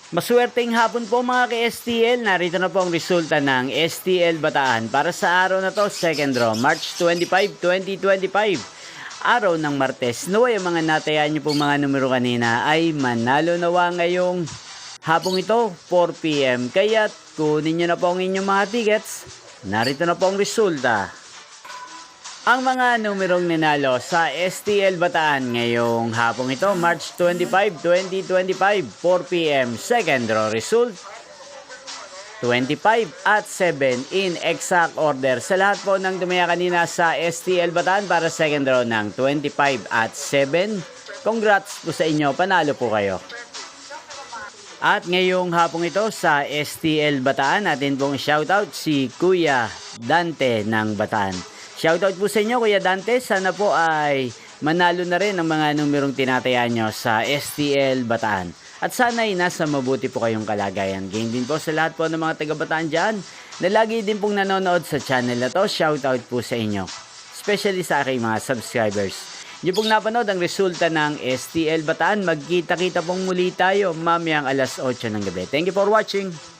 Maswerteng hapon po mga ka-STL. Narito na po ang resulta ng STL Bataan para sa araw na to, second draw, March 25, 2025. Araw ng Martes. Naway ang mga natayaan nyo pong mga numero kanina ay manalo nawa ngayong hapong ito, 4 PM. Kaya kunin nyo na po ang inyong mga tickets. Narito na po ang resulta. Ang mga numerong ninalo sa STL Bataan ngayong hapong ito, March 25, 2025, 4 PM. Second draw result, 25 at 7 in exact order. Sa lahat po ng tumaya kanina sa STL Bataan para second draw ng 25 at 7, congrats po sa inyo, panalo po kayo. At ngayong hapong ito sa STL Bataan, natin pong shoutout si Kuya Dante ng Bataan. Shoutout po sa inyo Kuya Dante, sana po ay manalo na rin ang mga numerong tinatayaan nyo sa STL Bataan. At sana ay nasa mabuti po kayong kalagayan. Game din po sa lahat po ng mga taga-Bataan dyan na lagi din pong nanonood sa channel na to. Shoutout po sa inyo, especially sa aking mga subscribers. Yung pong napanood ang resulta ng STL Bataan, magkita-kita pong muli tayo mamayang alas 8 ng gabi. Thank you for watching.